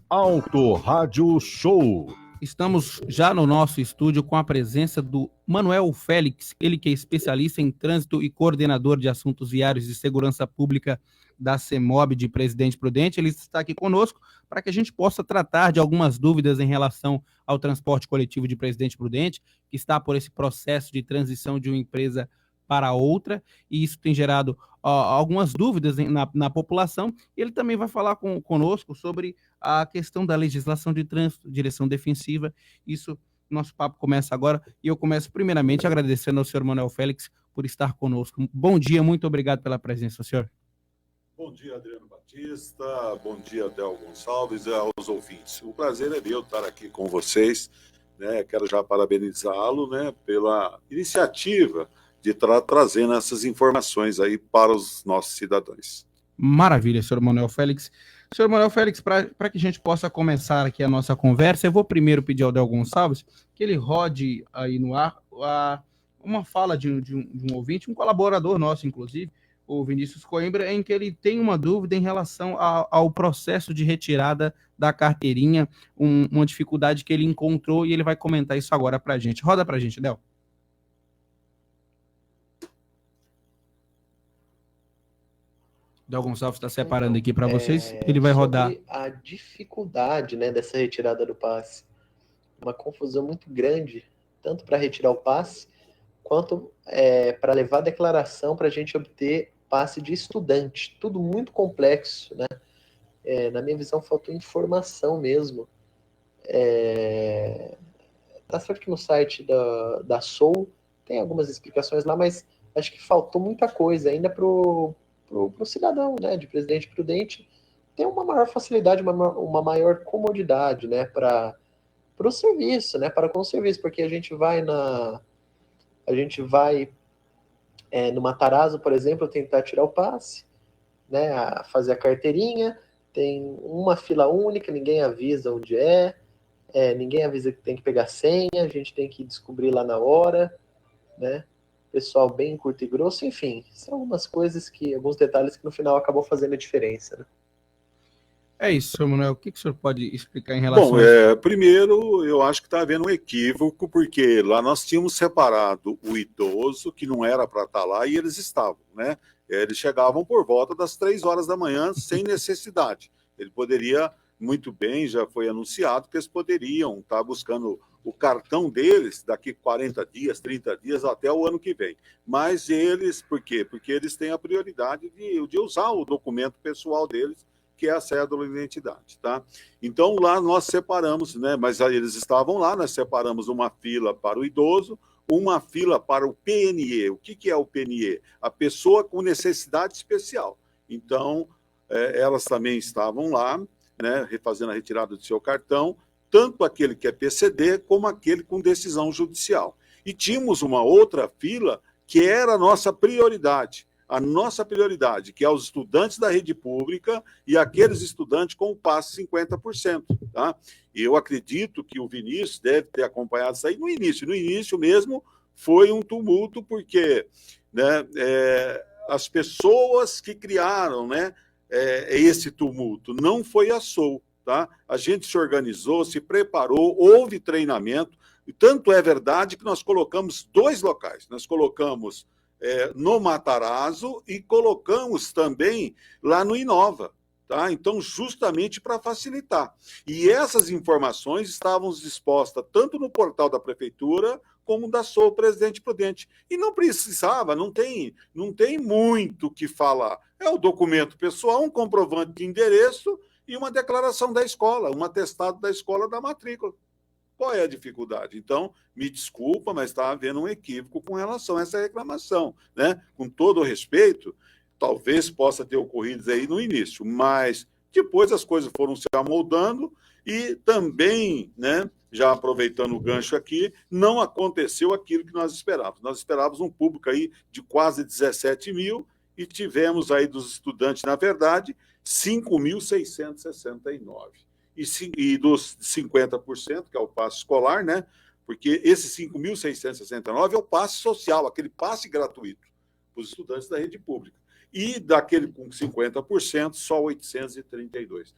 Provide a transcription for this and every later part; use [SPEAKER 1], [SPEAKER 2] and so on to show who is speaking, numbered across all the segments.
[SPEAKER 1] Auto Rádio Show.
[SPEAKER 2] Estamos já no nosso estúdio com a presença do Manuel Félix, ele que é especialista em trânsito e coordenador de assuntos viários e segurança pública da CEMOB de Presidente Prudente. Ele está aqui conosco para que a gente possa tratar de algumas dúvidas em relação ao transporte coletivo de Presidente Prudente, que está por esse processo de transição de uma empresa para outra, e isso tem gerado algumas dúvidas na população. Ele também vai falar conosco sobre a questão da legislação de trânsito, direção defensiva. Isso, nosso papo começa agora, e eu começo primeiramente agradecendo ao senhor Manuel Félix por estar conosco. Bom dia, muito obrigado pela presença, senhor.
[SPEAKER 3] Bom dia, Adriano Batista, bom dia, Del Gonçalves e aos ouvintes. O prazer é meu estar aqui com vocês, né? Quero já parabenizá-lo, né, pela iniciativa de estar trazendo essas informações aí para os nossos cidadãos.
[SPEAKER 2] Maravilha, senhor Manuel Félix. Senhor Manuel Félix, para que a gente possa começar aqui a nossa conversa, eu vou primeiro pedir ao Del Gonçalves que ele rode aí no ar uma fala de um ouvinte, um colaborador nosso, inclusive, o Vinícius Coimbra, em que ele tem uma dúvida em relação ao processo de retirada da carteirinha, uma dificuldade que ele encontrou, e ele vai comentar isso agora para a gente. Roda para a gente, Del. Del Gonçalves está separando aqui para vocês. Ele vai rodar.
[SPEAKER 4] A dificuldade, né, dessa retirada do passe. Uma confusão muito grande, tanto para retirar o passe, quanto para levar a declaração para a gente obter passe de estudante. Tudo muito complexo, né? Na minha visão, faltou informação mesmo. Tá certo que no site da SOU tem algumas explicações lá, mas acho que faltou muita coisa ainda para o cidadão, né, de Presidente Prudente ter uma maior facilidade, uma maior comodidade, né, para o serviço, né, para com o serviço, porque a gente vai no Matarazzo, por exemplo, tentar tirar o passe, né, fazer a carteirinha, tem uma fila única, ninguém avisa onde ninguém avisa que tem que pegar senha, a gente tem que descobrir lá na hora, né? Pessoal bem curto e grosso, enfim, são algumas coisas alguns detalhes que no final acabam fazendo a diferença, né?
[SPEAKER 2] É isso, senhor Manuel, o que o senhor pode explicar em relação a isso?
[SPEAKER 3] Primeiro, eu acho que está havendo um equívoco, porque lá nós tínhamos separado o idoso, que não era para estar lá, e eles estavam, né? Eles chegavam por volta das 3 horas da manhã, sem necessidade. Ele poderia, muito bem, já foi anunciado que eles poderiam estar buscando o cartão deles daqui 40 dias, 30 dias, até o ano que vem. Mas eles, por quê? Porque eles têm a prioridade de usar o documento pessoal deles, que é a cédula de identidade, tá? Então, lá nós separamos, né? Mas aí eles estavam lá, nós separamos uma fila para o idoso, uma fila para o PNE. O que é o PNE? A pessoa com necessidade especial. Então, elas também estavam lá, né, fazendo a retirada do seu cartão, tanto aquele que é PCD, como aquele com decisão judicial. E tínhamos uma outra fila que era a nossa prioridade, que é os estudantes da rede pública e aqueles estudantes com o passe 50%. Tá? E eu acredito que o Vinícius deve ter acompanhado isso aí no início. No início mesmo foi um tumulto, porque, né, as pessoas que criaram, né, esse tumulto não foi a SOU. Tá? A gente se organizou, se preparou, houve treinamento, e tanto é verdade que nós colocamos 2 locais. Nós colocamos no Matarazzo e colocamos também lá no Inova. Tá? Então, justamente para facilitar. E essas informações estavam dispostas tanto no portal da Prefeitura como da SOU Presidente Prudente. E não precisava, não tem muito o que falar. É o documento pessoal, um comprovante de endereço e uma declaração da escola, um atestado da escola da matrícula. Qual é a dificuldade? Então, me desculpa, mas está havendo um equívoco com relação a essa reclamação, né? Com todo o respeito, talvez possa ter ocorrido aí no início, mas depois as coisas foram se amoldando e também, né, já aproveitando o gancho aqui, não aconteceu aquilo que nós esperávamos. Nós esperávamos um público aí de quase 17 mil e tivemos aí dos estudantes, na verdade, 5.669. E dos 50%, que é o passe escolar, né? Porque esse 5.669 é o passe social, aquele passe gratuito para os estudantes da rede pública. E daquele com 50%, só 832.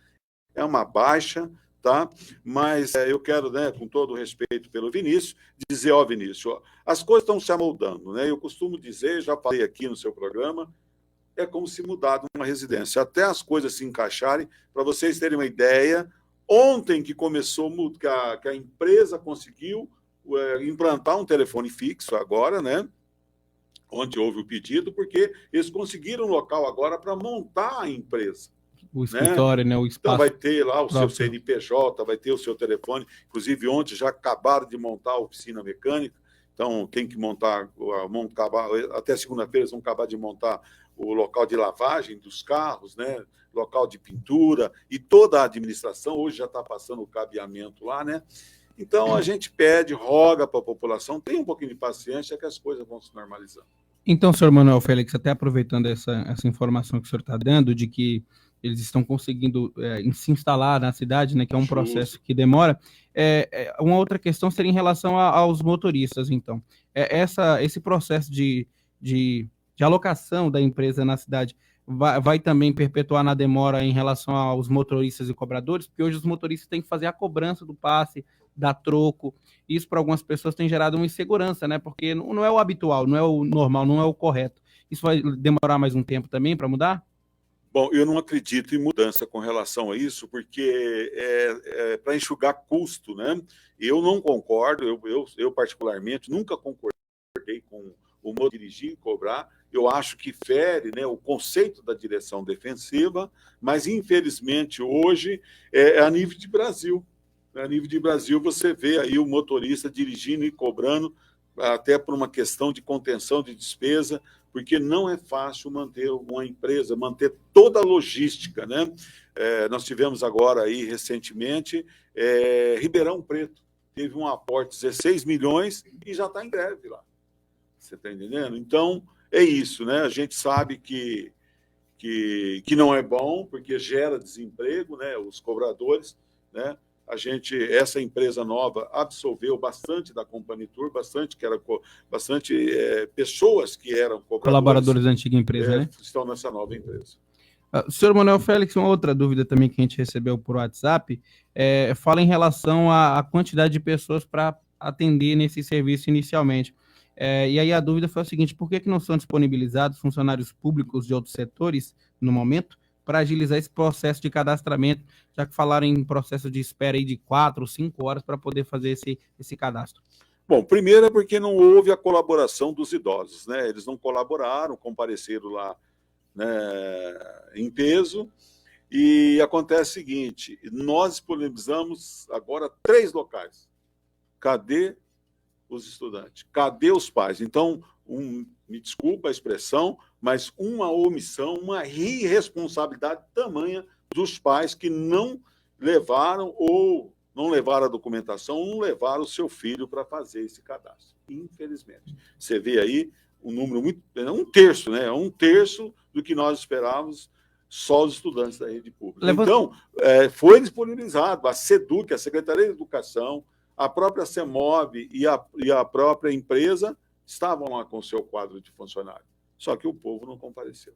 [SPEAKER 3] é uma baixa, tá? Mas eu quero, né, com todo o respeito pelo Vinícius, dizer, ó, Vinícius, ó, as coisas estão se amoldando, né? Eu costumo dizer, já falei aqui no seu programa, é como se mudar de uma residência, até as coisas se encaixarem. Para vocês terem uma ideia, ontem que começou, que a empresa conseguiu implantar um telefone fixo agora, né? Onde houve o pedido, porque eles conseguiram um local agora para montar a empresa.
[SPEAKER 2] O escritório, né? O espaço.
[SPEAKER 3] Então vai ter lá o
[SPEAKER 2] próprio.
[SPEAKER 3] seu CNPJ, vai ter o seu telefone. Inclusive, ontem já acabaram de montar a oficina mecânica, então tem que montar, até segunda-feira eles vão acabar de montar o local de lavagem dos carros, né? Local de pintura, e toda a administração hoje já está passando o cabeamento lá, né? Então a gente pede, roga para a população, tenha um pouquinho de paciência que as coisas vão se normalizando.
[SPEAKER 2] Então, senhor Manuel Félix, até aproveitando essa informação que o senhor está dando, de que eles estão conseguindo se instalar na cidade, né, que é um processo que demora, uma outra questão seria em relação aos motoristas, então. Esse processo de alocação da empresa na cidade vai também perpetuar na demora em relação aos motoristas e cobradores, porque hoje os motoristas têm que fazer a cobrança do passe, dar troco. Isso para algumas pessoas tem gerado uma insegurança, né? Porque não é o habitual, não é o normal, não é o correto. Isso vai demorar mais um tempo também para mudar?
[SPEAKER 3] Bom, eu não acredito em mudança com relação a isso, porque é para enxugar custo, né? Eu não concordo, eu particularmente nunca concordei com o modo de dirigir e cobrar. Eu acho que fere, né, o conceito da direção defensiva, mas infelizmente hoje é a nível de Brasil. A nível de Brasil você vê aí o motorista dirigindo e cobrando, até por uma questão de contenção de despesa, porque não é fácil manter uma empresa, manter toda a logística, né? Nós tivemos agora aí recentemente Ribeirão Preto, teve um aporte de 16 milhões e já está em greve lá. Você está entendendo? Então, é isso, né? A gente sabe que não é bom, porque gera desemprego, né? Os cobradores, né? Essa empresa nova absorveu bastante da Companitur, bastante pessoas que eram
[SPEAKER 2] colaboradores da antiga empresa, né?
[SPEAKER 3] Estão nessa nova empresa.
[SPEAKER 2] Senhor Manuel Félix, uma outra dúvida também que a gente recebeu por WhatsApp, fala em relação à quantidade de pessoas para atender nesse serviço inicialmente. E aí a dúvida foi a seguinte: por que não são disponibilizados funcionários públicos de outros setores, no momento, para agilizar esse processo de cadastramento, já que falaram em processo de espera aí de 4 ou 5 horas para poder fazer esse cadastro?
[SPEAKER 3] Bom, primeiro é porque não houve a colaboração dos idosos, né? Eles não colaboraram, compareceram lá, né, em peso, e acontece o seguinte: nós disponibilizamos agora 3 locais. Cadê os estudantes? Cadê os pais? Então, me desculpa a expressão, mas uma omissão, uma irresponsabilidade tamanha dos pais que não levaram ou não levaram a documentação, não levaram o seu filho para fazer esse cadastro. Infelizmente. Você vê aí um número muito... um terço, né? Um terço do que nós esperávamos só os estudantes da rede pública. Então, foi disponibilizado a SEDUC, a Secretaria de Educação, a própria CEMOB e a própria empresa estavam lá com o seu quadro de funcionário. Só que o povo não compareceu.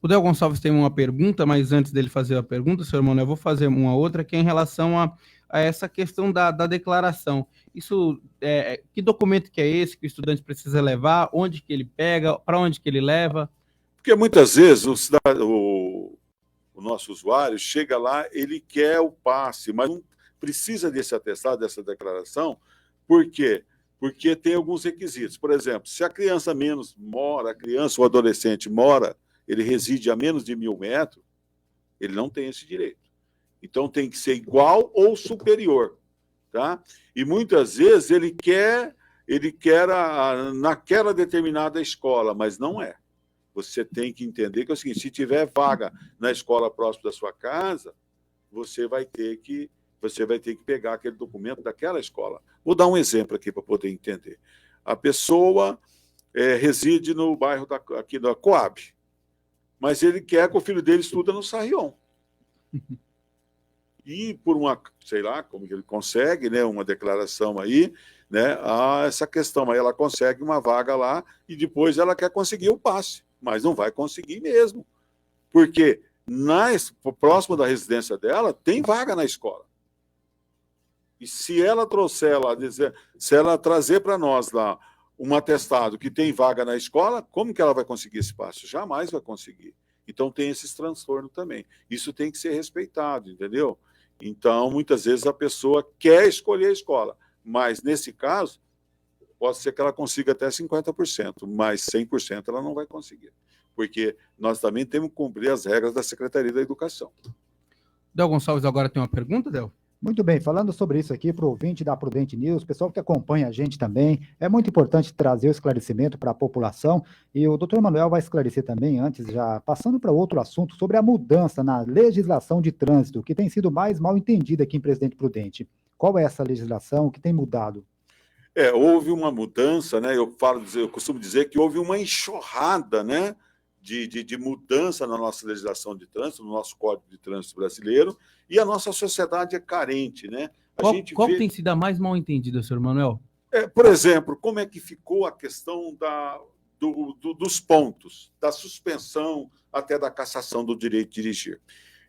[SPEAKER 2] O Del Gonçalves tem uma pergunta, mas antes dele fazer a pergunta, senhor Manuel, eu vou fazer uma outra, que é em relação a essa questão da declaração. Isso, que documento que é esse que o estudante precisa levar? Onde que ele pega? Para onde que ele leva?
[SPEAKER 3] Porque muitas vezes o nosso usuário chega lá, ele quer o passe, mas não precisa desse atestado, dessa declaração. Por quê? Porque tem alguns requisitos. Por exemplo, se a criança ou adolescente ele reside a menos de 1.000 metros, ele não tem esse direito. Então, tem que ser igual ou superior. Tá? E muitas vezes ele quer naquela determinada escola, mas não é. Você tem que entender que é o seguinte: se tiver vaga na escola próxima da sua casa, você vai ter que pegar aquele documento daquela escola. Vou dar um exemplo aqui para poder entender. A pessoa reside no bairro aqui da Coab, mas ele quer que o filho dele estuda no Sarrion. E por sei lá, como que ele consegue, né, uma declaração aí, né, essa questão aí, ela consegue uma vaga lá e depois ela quer conseguir o passe, mas não vai conseguir mesmo. Porque próximo da residência dela, tem vaga na escola. E se ela trouxer lá, se ela trazer para nós lá um atestado que tem vaga na escola, como que ela vai conseguir esse passe? Jamais vai conseguir. Então tem esses transtornos também. Isso tem que ser respeitado, entendeu? Então, muitas vezes a pessoa quer escolher a escola, mas nesse caso, pode ser que ela consiga até 50%, mas 100% ela não vai conseguir. Porque nós também temos que cumprir as regras da Secretaria da Educação.
[SPEAKER 2] Del Gonçalves agora tem uma pergunta, Del?
[SPEAKER 5] Muito bem, falando sobre isso aqui para o ouvinte da Prudente News, pessoal que acompanha a gente também, é muito importante trazer o esclarecimento para a população, e o doutor Manuel vai esclarecer também, antes, já passando para outro assunto, sobre a mudança na legislação de trânsito, que tem sido mais mal entendida aqui em Presidente Prudente. Qual é essa legislação que tem mudado?
[SPEAKER 3] Houve uma mudança, né? Eu costumo dizer que houve uma enxurrada, né, de mudança na nossa legislação de trânsito, no nosso Código de Trânsito brasileiro, e a nossa sociedade é carente, né?
[SPEAKER 2] Qual tem sido a mais mal entendida, senhor Manuel?
[SPEAKER 3] Por exemplo, como é que ficou a questão dos pontos, da suspensão até da cassação do direito de dirigir.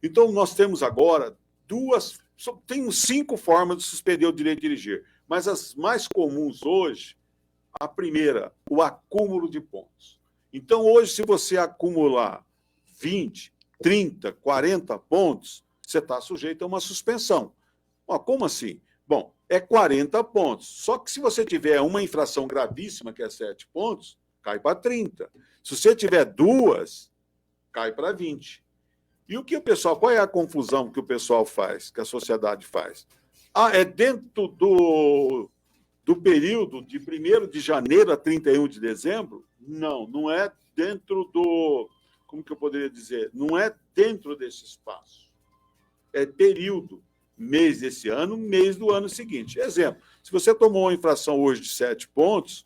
[SPEAKER 3] Então, nós temos agora temos 5 formas de suspender o direito de dirigir, mas as mais comuns hoje, a primeira, o acúmulo de pontos. Então, hoje, se você acumular 20, 30, 40 pontos, você está sujeito a uma suspensão. Como assim? Bom, é 40 pontos. Só que se você tiver uma infração gravíssima, que é 7 pontos, cai para 30. Se você tiver 2, cai para 20. E qual é a confusão que o pessoal faz, que a sociedade faz? É dentro do período de 1º de janeiro a 31 de dezembro? Não é dentro como que eu poderia dizer? Não é dentro desse espaço. É período, mês desse ano, mês do ano seguinte. Exemplo, se você tomou uma infração hoje de 7 pontos,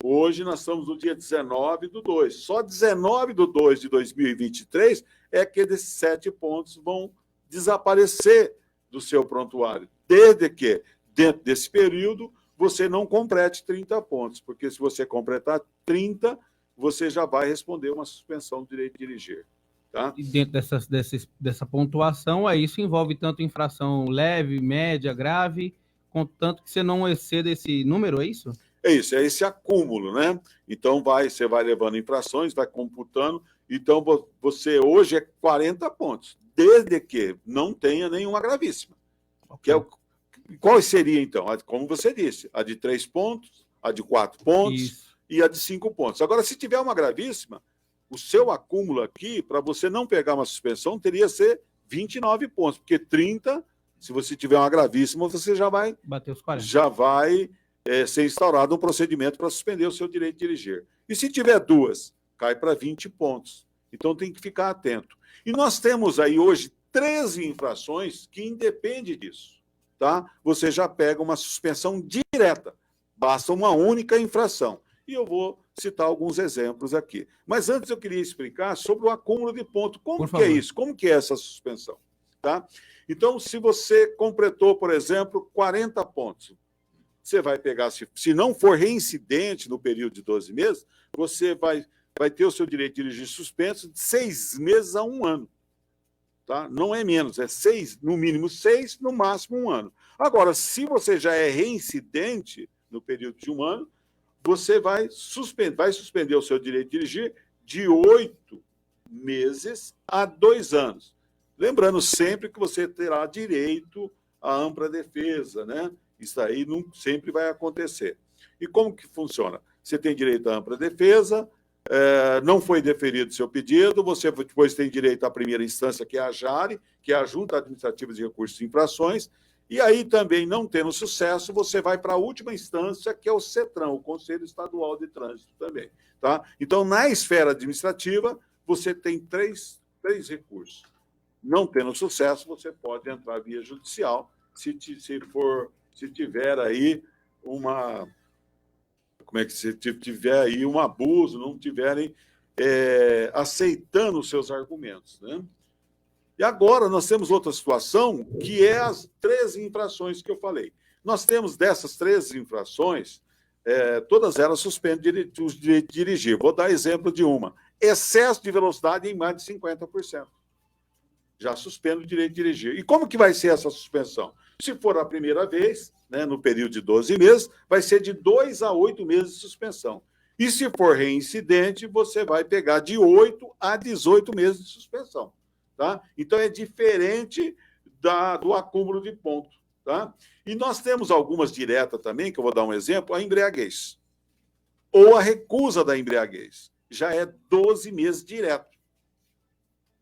[SPEAKER 3] hoje nós estamos no dia 19/2. Só 19/2 de 2023 é que esses 7 pontos vão desaparecer do seu prontuário. Desde que, dentro desse período, você não complete 30 pontos, porque se você completar 30, você já vai responder uma suspensão do direito de dirigir. Tá?
[SPEAKER 2] E dentro dessa pontuação, isso envolve tanto infração leve, média, grave, contanto que você não exceda esse número, é isso?
[SPEAKER 3] É isso, é esse acúmulo, né? Então, você vai levando infrações, vai computando. Então, você hoje é 40 pontos, desde que não tenha nenhuma gravíssima. Okay. Qual seria, então? Como você disse, a de 3 pontos, a de 4 pontos isso. E a de 5 pontos. Agora, se tiver uma gravíssima, o seu acúmulo aqui, para você não pegar uma suspensão, teria que ser 29 pontos, porque 30, se você tiver uma gravíssima, você já vai
[SPEAKER 2] bater os 40.
[SPEAKER 3] Já vai ser instaurado um procedimento para suspender o seu direito de dirigir. E se tiver 2, cai para 20 pontos. Então tem que ficar atento. E nós temos aí hoje 13 infrações que independem disso. Tá? Você já pega uma suspensão direta. Basta uma única infração. E eu vou citar alguns exemplos aqui. Mas antes eu queria explicar sobre o acúmulo de pontos. Como que é isso? Como que é essa suspensão? Tá? Então, se você completou, por exemplo, 40 pontos, você vai pegar, se não for reincidente no período de 12 meses, você vai ter o seu direito de dirigir suspenso de 6 meses a 1 ano. Tá? Não é menos, é 6, no mínimo 6, no máximo 1 ano. Agora, se você já é reincidente no período de 1 ano, você vai suspender o seu direito de dirigir de 8 meses a 2 anos. Lembrando sempre que você terá direito à ampla defesa, né? Isso aí não sempre vai acontecer. E como que funciona? Você tem direito à ampla defesa, não foi deferido o seu pedido, você depois tem direito à primeira instância, que é a JARE, que é a Junta Administrativa de Recursos e Infrações, e aí também, não tendo sucesso, você vai para a última instância, que é o CETRAN, o Conselho Estadual de Trânsito também. Tá? Então, na esfera administrativa, você tem três recursos. Não tendo sucesso, você pode entrar via judicial, se tiver aí se tiver aí um abuso, não tiverem aceitando os seus argumentos, né? E agora nós temos outra situação, que é as 13 infrações que eu falei. Nós temos dessas 13 infrações, todas elas suspendem os direitos de dirigir. Vou dar exemplo de uma. Excesso de velocidade em mais de 50%. já suspendo o direito de dirigir. E como que vai ser essa suspensão? Se for a primeira vez, né, no período de 12 meses, vai ser de 2 a 8 meses de suspensão. E se for reincidente, você vai pegar de 8 a 18 meses de suspensão. Tá? Então, é diferente do acúmulo de pontos. Tá? E nós temos algumas diretas também, que eu vou dar um exemplo, a embriaguez. Ou a recusa da embriaguez. Já é 12 meses direto.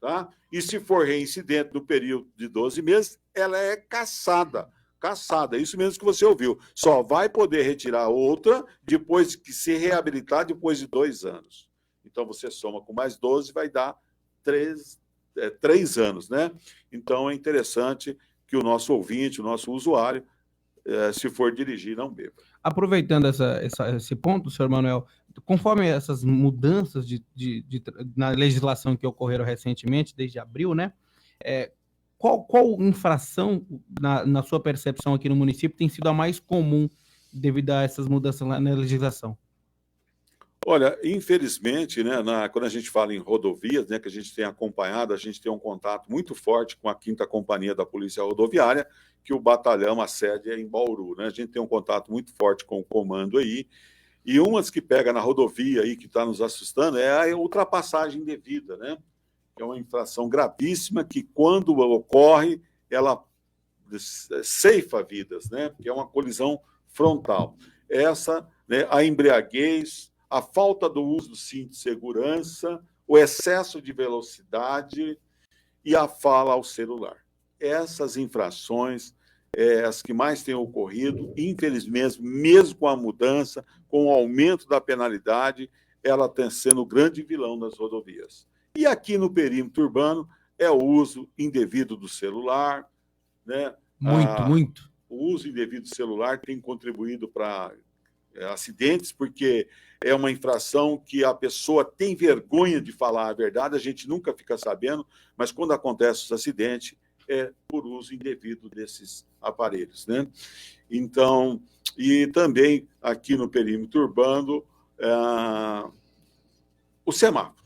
[SPEAKER 3] Tá? E se for reincidente no período de 12 meses, ela é cassada. Cassada, isso mesmo que você ouviu. Só vai poder retirar outra depois que se reabilitar depois de 2 anos. Então, você soma com mais 12, vai dar 3 anos, né? Então, é interessante que o nosso ouvinte, o nosso usuário, se for dirigir, não beba.
[SPEAKER 2] Aproveitando esse ponto, senhor Manuel, conforme essas mudanças na legislação que ocorreram recentemente, desde abril, né? Qual infração, na sua percepção aqui no município, tem sido a mais comum devido a essas mudanças na legislação?
[SPEAKER 3] Olha, infelizmente, né, quando a gente fala em rodovias, né, que a gente tem acompanhado, a gente tem um contato muito forte com a 5ª Companhia da Polícia Rodoviária, que o batalhão, a sede é em Bauru, né? A gente tem um contato muito forte com o comando aí, e umas que pega na rodovia aí, que está nos assustando, é a ultrapassagem indevida, né? Que é uma infração gravíssima que, quando ocorre, ela ceifa vidas, né? Que é uma colisão frontal. Essa, né, a embriaguez, a falta do uso do cinto de segurança, o excesso de velocidade e a fala ao celular. Essas infrações as que mais têm ocorrido, infelizmente, mesmo com a mudança, com o aumento da penalidade, ela está sendo o grande vilão nas rodovias. E aqui no perímetro urbano é o uso indevido do celular, né?
[SPEAKER 2] Muito.
[SPEAKER 3] O uso indevido do celular tem contribuído para acidentes, porque é uma infração que a pessoa tem vergonha de falar a verdade, a gente nunca fica sabendo, mas quando acontece os acidentes, é por uso indevido desses aparelhos, né? Então, e também aqui no perímetro urbano, o semáforo.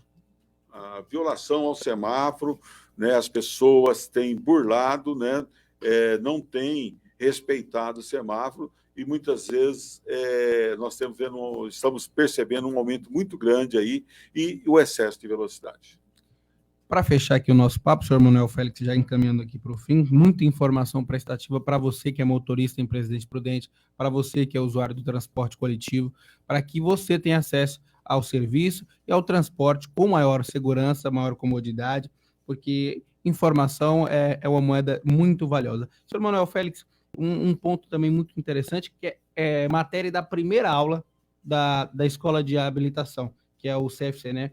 [SPEAKER 3] A violação ao semáforo, né? As pessoas têm burlado, né? Não têm respeitado o semáforo, e muitas vezes nós estamos percebendo um aumento muito grande aí e o excesso de velocidade.
[SPEAKER 2] Para fechar aqui o nosso papo, senhor Manuel Félix, já encaminhando aqui para o fim, muita informação prestativa para você que é motorista em Presidente Prudente, para você que é usuário do transporte coletivo, para que você tenha acesso ao serviço e ao transporte com maior segurança, maior comodidade, porque informação é uma moeda muito valiosa. Senhor Manuel Félix, um ponto também muito interessante, que é matéria da primeira aula da Escola de Habilitação, que é o CFC, né?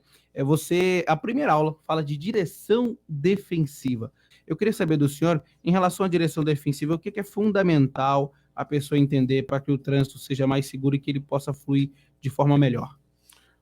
[SPEAKER 2] A primeira aula fala de direção defensiva. Eu queria saber do senhor, em relação à direção defensiva, o que é fundamental a pessoa entender para que o trânsito seja mais seguro e que ele possa fluir de forma melhor?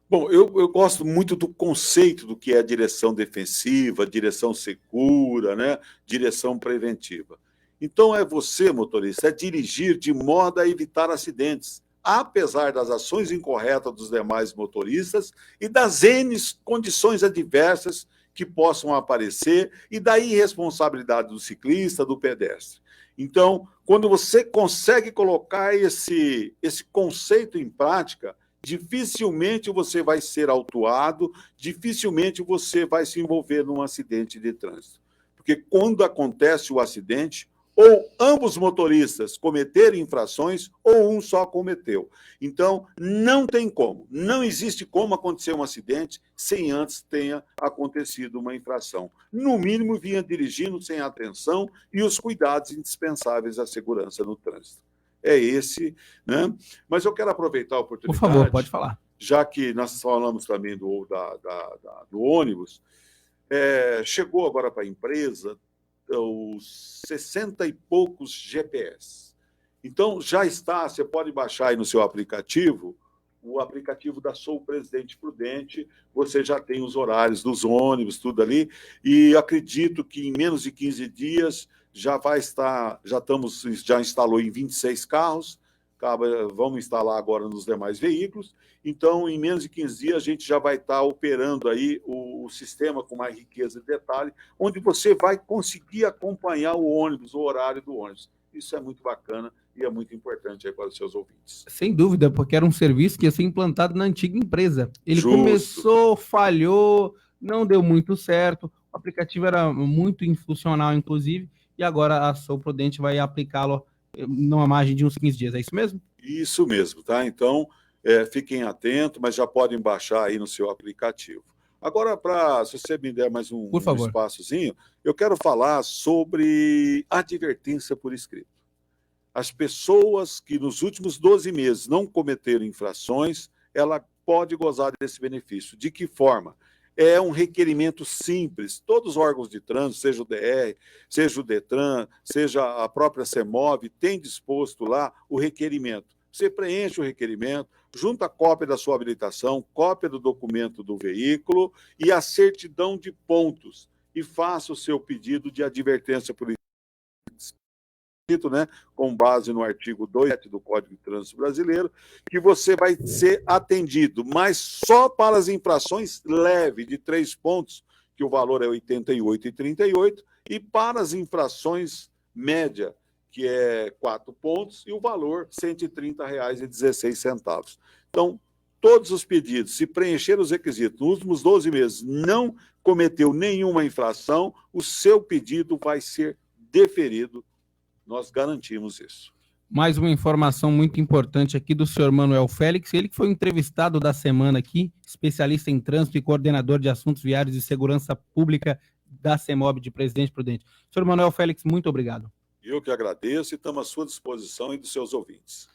[SPEAKER 3] Bom, eu gosto muito do conceito do que é direção defensiva, direção segura, né? Direção preventiva. Então, você, motorista, dirigir de modo a evitar acidentes, apesar das ações incorretas dos demais motoristas e das N condições adversas que possam aparecer e da irresponsabilidade do ciclista, do pedestre. Então, quando você consegue colocar esse conceito em prática, dificilmente você vai ser autuado, dificilmente você vai se envolver num acidente de trânsito. Porque quando acontece o acidente, ou ambos motoristas cometerem infrações, ou um só cometeu. Então, não tem como, não existe como acontecer um acidente sem antes tenha acontecido uma infração. No mínimo, vinha dirigindo sem atenção e os cuidados indispensáveis à segurança no trânsito. É esse, né? Mas eu quero aproveitar a oportunidade...
[SPEAKER 2] Por favor, pode falar.
[SPEAKER 3] Já que nós falamos também do ônibus, chegou agora para a empresa os 60 e poucos GPS. Então, já está, você pode baixar aí no seu aplicativo, o aplicativo da Sou Presidente Prudente, você já tem os horários dos ônibus, tudo ali, e acredito que em menos de 15 dias já instalou em 26 carros, vamos instalar agora nos demais veículos. Então, em menos de 15 dias, a gente já vai estar operando aí o sistema com mais riqueza de detalhe, onde você vai conseguir acompanhar o ônibus, o horário do ônibus. Isso é muito bacana e é muito importante aí para os seus ouvintes.
[SPEAKER 2] Sem dúvida, porque era um serviço que ia ser implantado na antiga empresa. Ele
[SPEAKER 3] Justo.
[SPEAKER 2] começou, falhou, não deu muito certo, o aplicativo era muito infuncional, inclusive, e agora a Sou Prudente vai aplicá-lo numa margem de uns 15 dias, é isso mesmo?
[SPEAKER 3] Isso mesmo, tá? Então, fiquem atentos, mas já podem baixar aí no seu aplicativo. Agora, se você me der mais um espaçozinho, eu quero falar sobre advertência por escrito. As pessoas que nos últimos 12 meses não cometeram infrações, ela pode gozar desse benefício. De que forma? É um requerimento simples. Todos os órgãos de trânsito, seja o DR, seja o DETRAN, seja a própria CEMOB, tem disposto lá o requerimento. Você preenche o requerimento, junta a cópia da sua habilitação, cópia do documento do veículo e a certidão de pontos e faça o seu pedido de advertência por escrito, né, com base no artigo 2 do Código de Trânsito Brasileiro, que você vai ser atendido, mas só para as infrações leves de 3 pontos, que o valor é R$ 88,38, e para as infrações média, que é 4 pontos, e o valor R$ 130,16. Então, todos os pedidos, se preencher os requisitos nos últimos 12 meses, não cometeu nenhuma infração, o seu pedido vai ser deferido. Nós garantimos isso.
[SPEAKER 2] Mais uma informação muito importante aqui do senhor Manuel Félix, ele que foi entrevistado da semana aqui, especialista em trânsito e coordenador de assuntos viários e segurança pública da CEMOB de Presidente Prudente. Senhor Manuel Félix, muito obrigado.
[SPEAKER 3] Eu que agradeço e estamos à sua disposição e dos seus ouvintes.